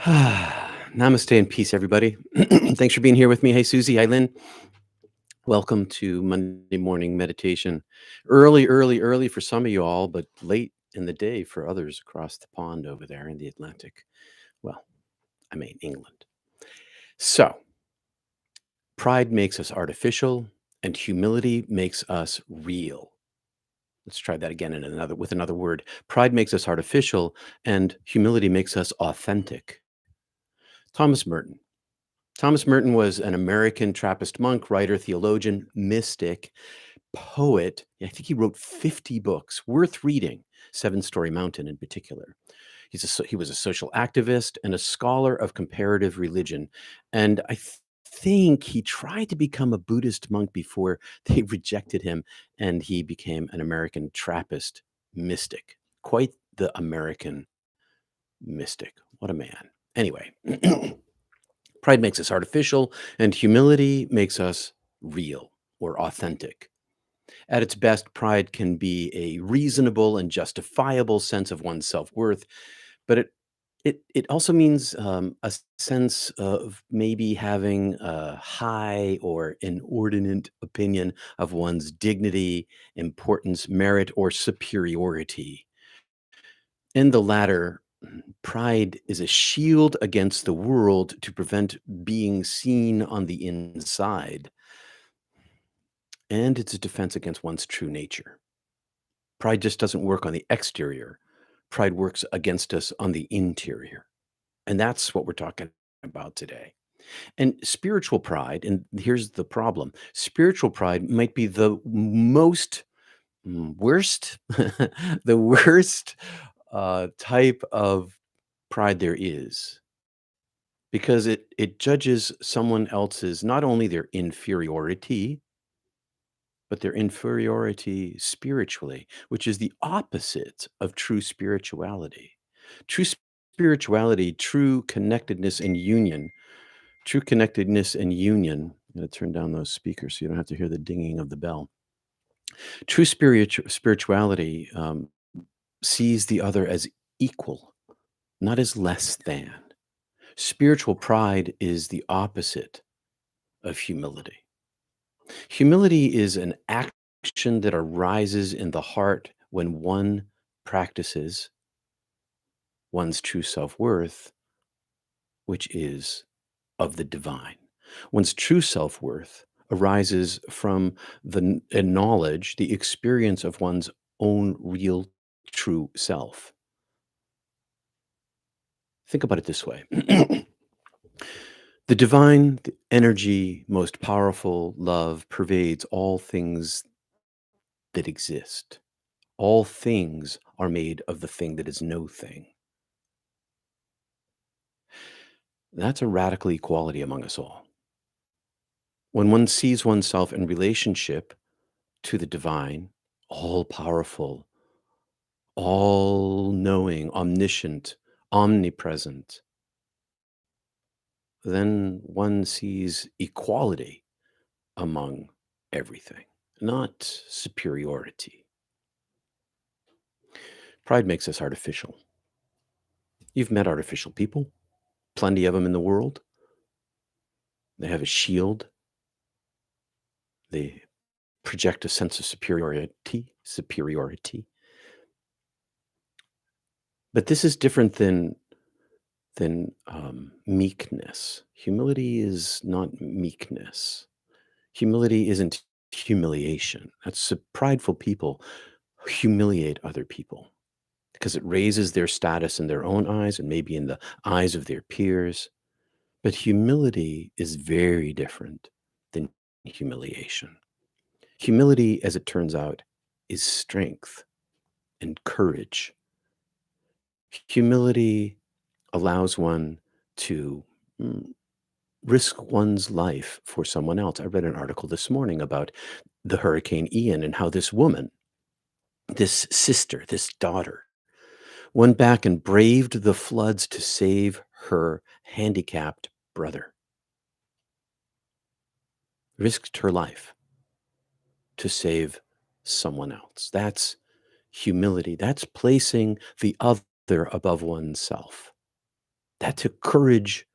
Namaste and peace, everybody. Thanks for being here with me. Hey, Susie. Hi, Lynn. Welcome to Monday morning meditation. Early, early, early for some of you all, but late in the day for others across the pond over there in the Atlantic. Well, I mean, England. So, pride makes us artificial, and humility makes us real. Let's try that again with another word. Pride makes us artificial, and humility makes us authentic. Thomas Merton. Thomas Merton was an American Trappist monk, writer, theologian, mystic, poet. I think he wrote 50 books worth reading, Seven Story Mountain in particular. He was a social activist and a scholar of comparative religion. And think he tried to become a Buddhist monk before they rejected him, and he became an American Trappist mystic. Quite the American mystic. What a man. Anyway. Pride makes us artificial, and humility makes us real or authentic. At its best, pride can be a reasonable and justifiable sense of one's self worth, but it also means a sense of maybe having a high or inordinate opinion of one's dignity, importance, merit, or superiority. In the latter, pride is a shield against the world to prevent being seen on the inside, and it's a defense against one's true nature. Pride just doesn't work on the exterior. Pride works against us on the interior. And that's what we're talking about today. And spiritual pride, and here's the problem, spiritual pride might be the most worst, the worst type of pride there is, because it judges someone else's, not only their inferiority, but their inferiority spiritually, which is the opposite of true spirituality. True spirituality, true connectedness and union. I'm going to turn down those speakers so you don't have to hear the dinging of the bell. True spirituality sees the other as equal, not as less than. Spiritual pride is the opposite of humility. Humility is an action that arises in the heart when one practices one's true self worth, which is of the divine. One's true self worth arises from the knowledge, the experience of one's own real true self. Think about it this way. The divine, the energy, most powerful love pervades all things that exist. All things are made of the thing that is no thing. That's a radical equality among us all. When one sees oneself in relationship to the divine, all powerful, all knowing, omniscient, omnipresent, then one sees equality among everything, not superiority. Pride makes us artificial. You've met artificial people, plenty of them in the world. They have a shield. They project a sense of superiority. But this is different than meekness. Humility is not meekness. Humility isn't humiliation. Prideful people humiliate other people because it raises their status in their own eyes and maybe in the eyes of their peers. But humility is very different than humiliation. Humility, as it turns out, is strength and courage. Humility allows one to risk one's life for someone else. I read an article this morning about the Hurricane Ian and how this woman, this sister, this daughter, went back and braved the floods to save her handicapped brother, risked her life to save someone else. That's humility. That's placing the other above oneself. That took courage,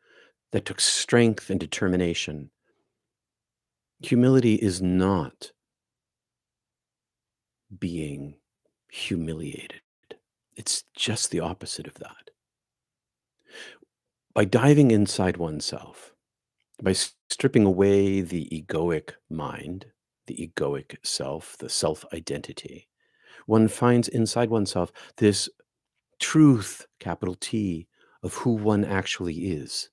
that took strength and determination. Humility is not being humiliated. It's just the opposite of that. By diving inside oneself, by stripping away the egoic mind, the egoic self, the self identity, one finds inside oneself this truth, capital T, of who one actually is.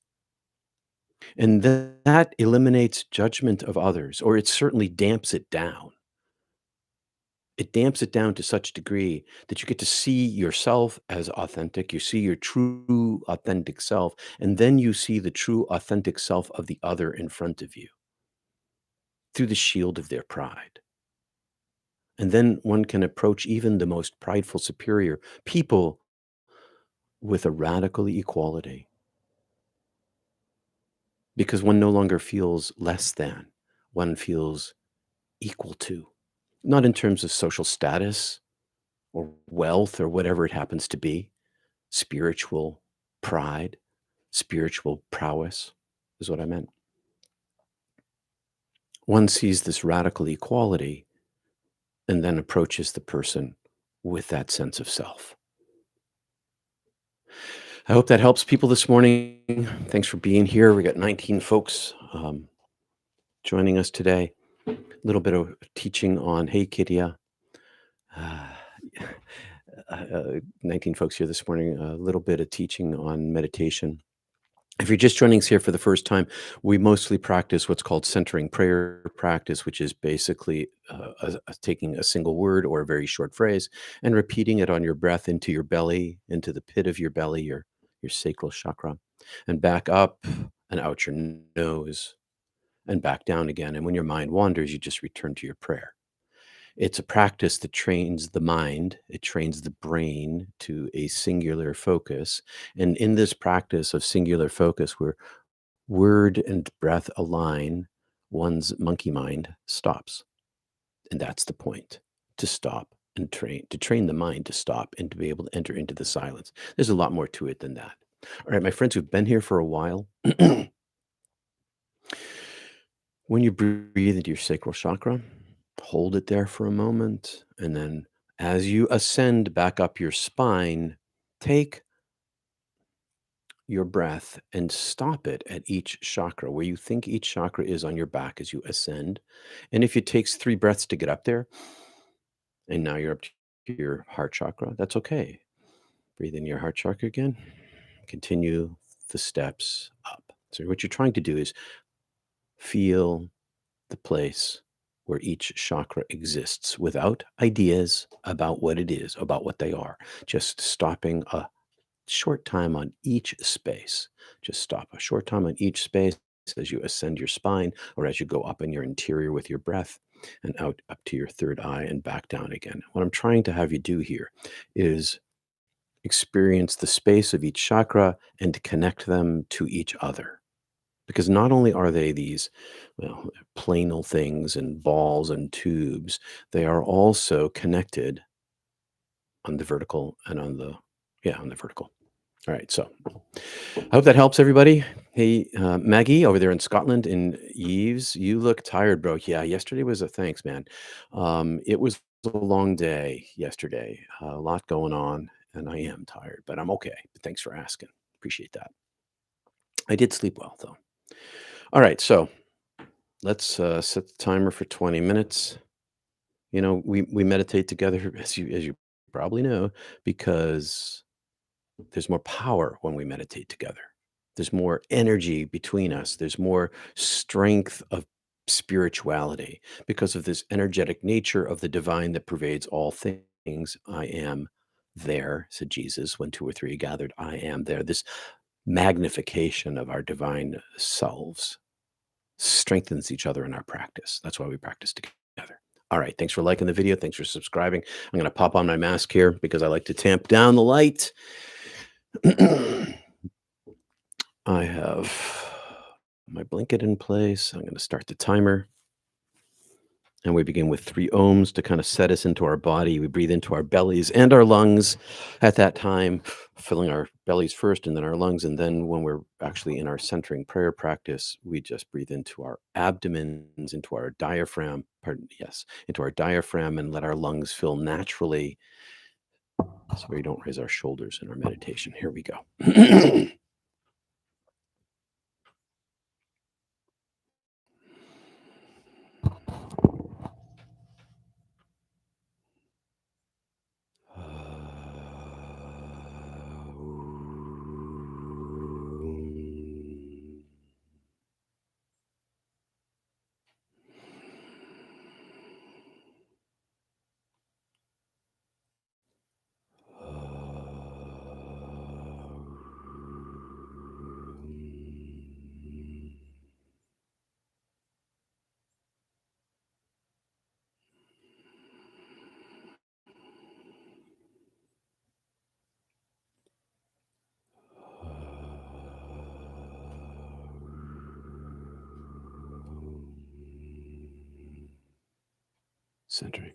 And that eliminates judgment of others, or it certainly damps it down. It damps it down to such degree that you get to see yourself as authentic. You see your true, authentic self, and then you see the true, authentic self of the other in front of you through the shield of their pride. And then one can approach even the most prideful, superior people with a radical equality because one no longer feels less than, one feels equal to, not in terms of social status or wealth or whatever it happens to be. Spiritual pride, spiritual prowess is what I meant. One sees this radical equality and then approaches the person with that sense of self. I hope that helps people this morning. Thanks for being here. We got 19 folks joining us today. A little bit of teaching on, hey, Kidia. Uh, 19 folks here this morning. A little bit of teaching on meditation. If you're just joining us here for the first time, we mostly practice what's called centering prayer practice, which is basically taking a single word or a very short phrase and repeating it on your breath into your belly, into the pit of your belly, your sacral chakra, and back up and out your nose and back down again. And when your mind wanders, you just return to your prayer. It's a practice that trains the mind, it trains the brain to a singular focus. And in this practice of singular focus, where word and breath align, one's monkey mind stops. And that's the point, to stop and train the mind to stop and to be able to enter into the silence. There's a lot more to it than that. All right, my friends who've been here for a while, when you breathe into your sacral chakra, hold it there for a moment. And then as you ascend back up your spine, take your breath and stop it at each chakra where you think each chakra is on your back as you ascend. And if it takes 3 breaths to get up there, and now you're up to your heart chakra, that's okay. Breathe in your heart chakra again. Continue the steps up. So what you're trying to do is feel the place where each chakra exists without ideas about what it is, about what they are. Just stopping a short time on each space. Just stop a short time on each space as you ascend your spine or as you go up in your interior with your breath and out up to your third eye and back down again. What I'm trying to have you do here is experience the space of each chakra and connect them to each other. Because not only are they these, well, planal things and balls and tubes, they are also connected on the vertical and on the vertical. All right, so I hope that helps everybody. Hey, Maggie over there in Scotland in Yves, you look tired, bro. Yeah, yesterday was a thanks, man. It was a long day yesterday, a lot going on, and I am tired, but I'm okay. But thanks for asking. Appreciate that. I did sleep well, though. All right, so let's set the timer for 20 minutes. You know, we meditate together, as you probably know, because there's more power when we meditate together. There's more energy between us. There's more strength of spirituality because of this energetic nature of the divine that pervades all things. I am there, said Jesus, when 2 or 3 are gathered. I am there. This magnification of our divine selves strengthens each other in our practice. That's why we practice together. All right. Thanks for liking the video. Thanks for subscribing. I'm going to pop on my mask here because I like to tamp down the light. I have my blanket in place. I'm going to start the timer. And we begin with 3 ohms to kind of set us into our body. We breathe into our bellies and our lungs at that time, filling our bellies first and then our lungs. And then when we're actually in our centering prayer practice, we just breathe into our abdomens, into our diaphragm, pardon, yes, into our diaphragm and let our lungs fill naturally so we don't raise our shoulders in our meditation. Here we go. Centering.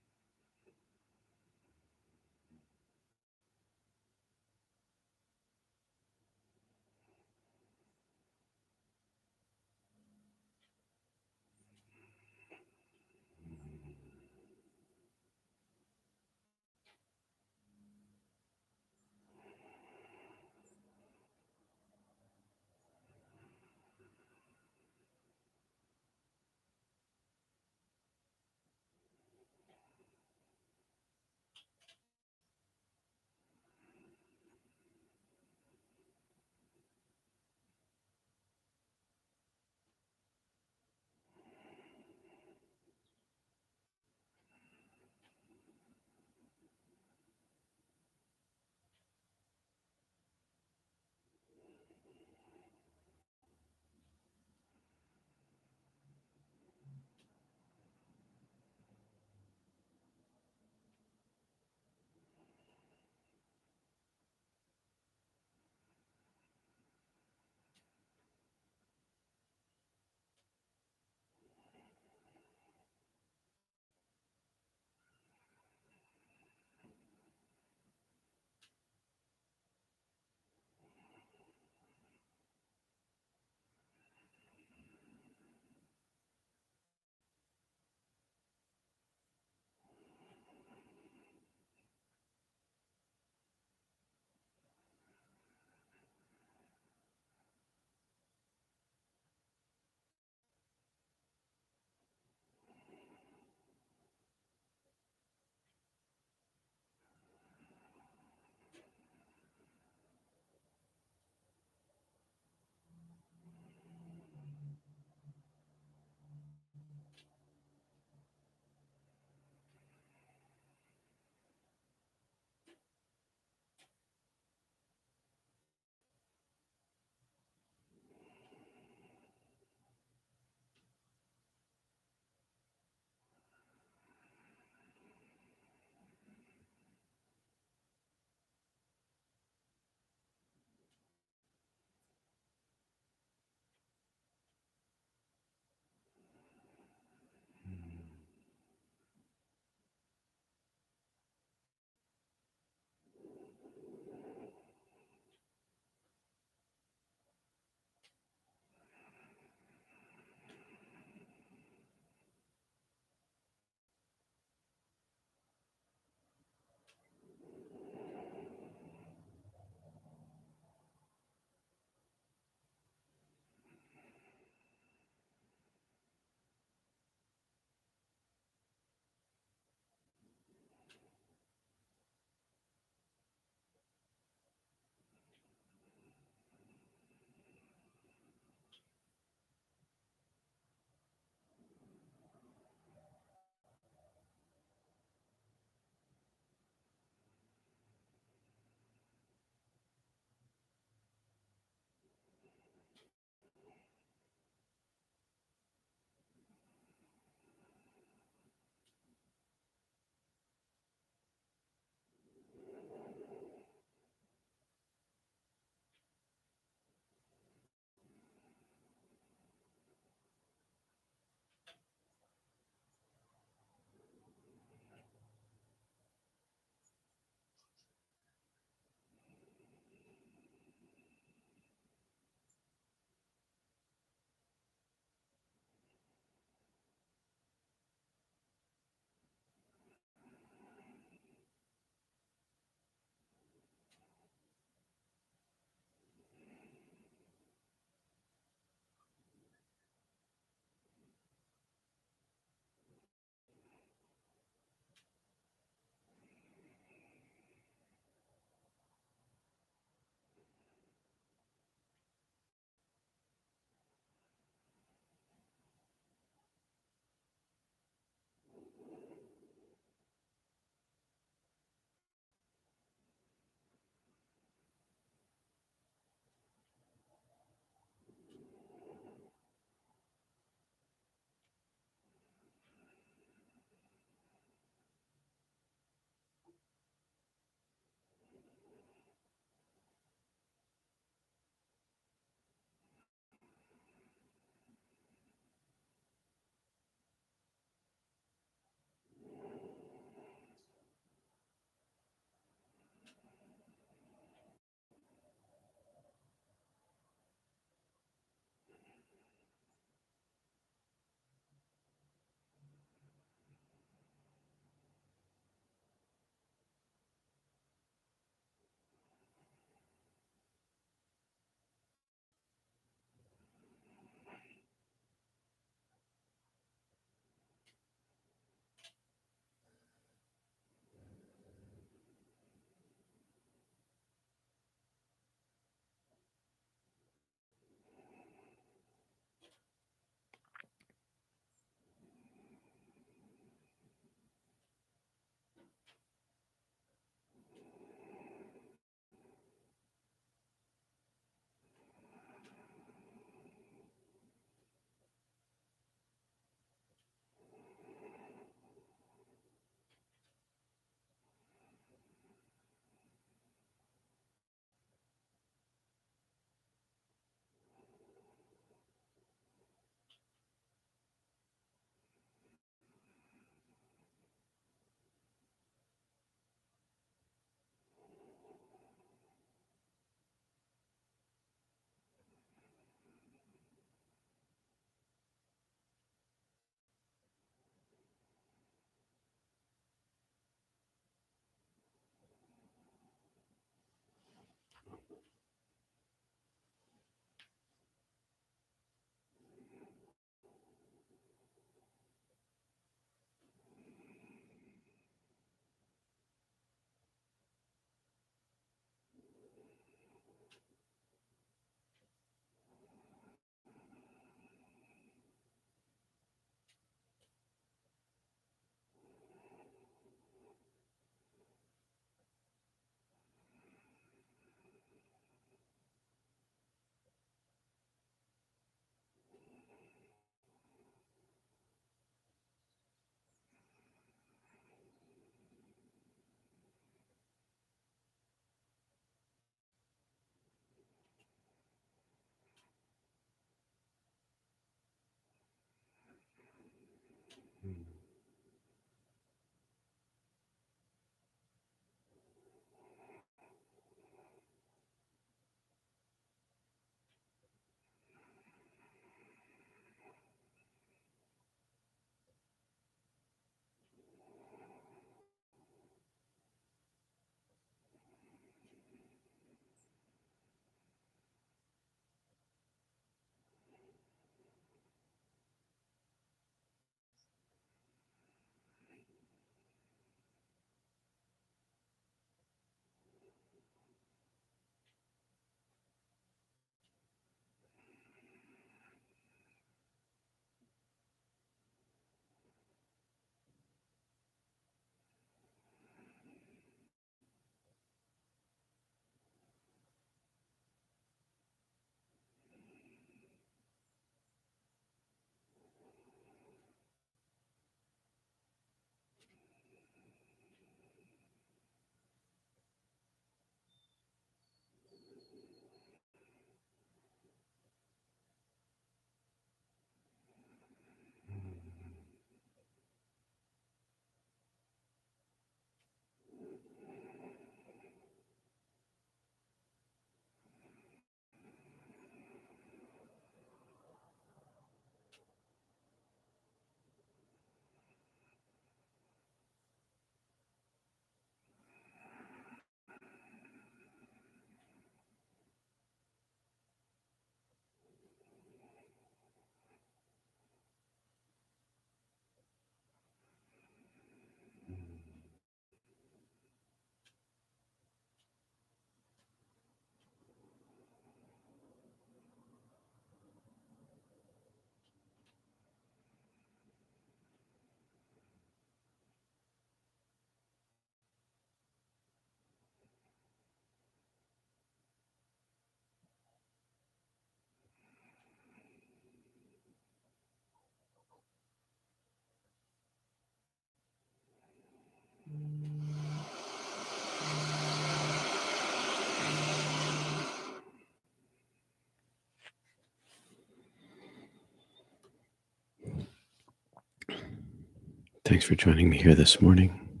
Thanks for joining me here this morning.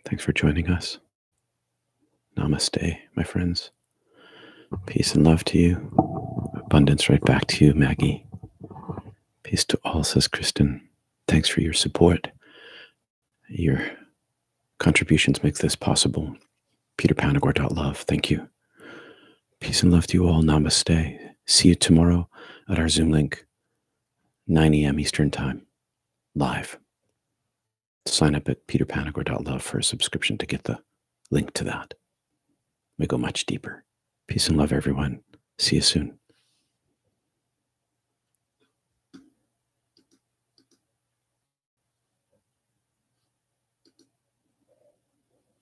Thanks for joining us. Namaste, my friends. Peace and love to you. Abundance right back to you, Maggie. Peace to all, says Kristen. Thanks for your support. Your contributions make this possible. Panagore.love. Thank you. Peace and love to you all. Namaste. See you tomorrow at our Zoom link, 9 a.m. Eastern Time, live. Sign up at peterpanagore.love for a subscription to get the link to that. We go much deeper. Peace and love, everyone. See you soon.